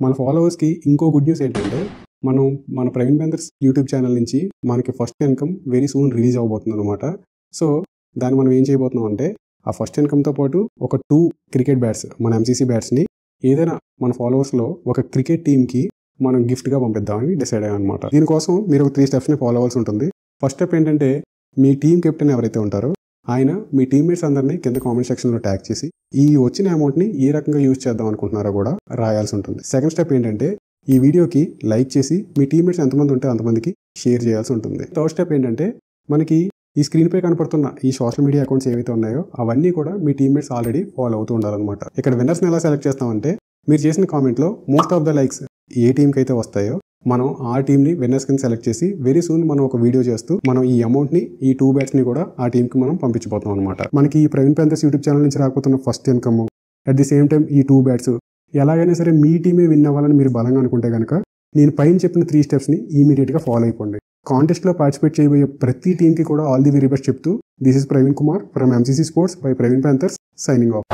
మన ఫాలోవర్స్కి ఇంకో good news ఏంటంటే మనం మన ప్రవీణ్ బెందర్స్ యూట్యూబ్ ఛానల్ నుంచి మనకి first income very soon release అవబోతుంది అనమాట. సో దాన్ని మనం ఏం చేయబోతున్నాం అంటే ఆ ఫస్ట్ ఇన్కమ్తో పాటు ఒక 2 క్రికెట్ బ్యాట్స్ మన ఎంసీసీ బ్యాట్స్ని ఏదైనా మన ఫాలోవర్స్లో ఒక క్రికెట్ టీమ్కి మనం గిఫ్ట్గా పంపిద్దామని డిసైడ్ అయ్యాం అనమాట. దీనికోసం మీరు ఒక 3 స్టెప్స్ని ఫాలో అవ్వాల్సి ఉంటుంది. ఫస్ట్ స్టెప్ ఏంటంటే మీ టీం కెప్టెన్ ఎవరైతే ఉంటారో ఆయన మీ టీమ్మేట్స్ అందరినీ కింద కామెంట్ సెక్షన్లో ట్యాగ్ చేసి ఈ వచ్చిన అమౌంట్ని ఏ రకంగా యూజ్ చేద్దాం అనుకుంటున్నారో కూడా రాయాల్సి ఉంటుంది. సెకండ్ స్టెప్ ఏంటంటే ఈ వీడియోకి లైక్ చేసి మీ టీమ్మేట్స్ ఎంతమంది ఉంటే అంతమందికి షేర్ చేయాల్సి ఉంటుంది. థర్డ్ స్టెప్ ఏంటంటే మనకి ఈ స్క్రీన్పై కనపడుతున్న ఈ సోషల్ మీడియా అకౌంట్స్ ఏవైతే ఉన్నాయో అవన్నీ కూడా మీ టీమ్మేట్స్ ఆల్రెడీ ఫాలో అవుతూ ఉండాలన్నమాట. ఇక్కడ విన్నర్స్ని ఎలా సెలెక్ట్ చేస్తామంటే మీరు చేసిన కామెంట్లో మోస్ట్ ఆఫ్ ద లైక్స్ ఏ టీంకి అయితే వస్తాయో మనం ఆ టీంని విన్నర్స్ కింద సెలెక్ట్ చేసి వెరీ సూన్ మనం ఒక వీడియో చేస్తూ మనం ఈ అమౌంట్ని ఈ 2 బ్యాట్స్ని కూడా ఆ టీంకి మనం పంపించబోతాం అనమాట. మనకి ఈ ప్రవీణ్ బెందర్స్ యూట్యూబ్ ఛానల్ నుంచి రాకపోతున్న first income at the same time ఈ 2 బ్యాట్స్ ఎలాగైనా సరే మీ టీమే విన్ అవ్వాలని మీరు బలంగా అనుకుంటే కనుక నేను పైన చెప్పిన 3 స్టెప్స్ని ఇమీడియట్గా ఫాలో అయిపోండి. కాంటెస్ట్లో పార్టిసిపేట్ చేయబోయే ప్రతి టీంకి కూడా ఆల్ ది వెరీ బెస్ట్ చెప్తూ this is Praveen Kumar from MCC sports by Praveen Benders signing of.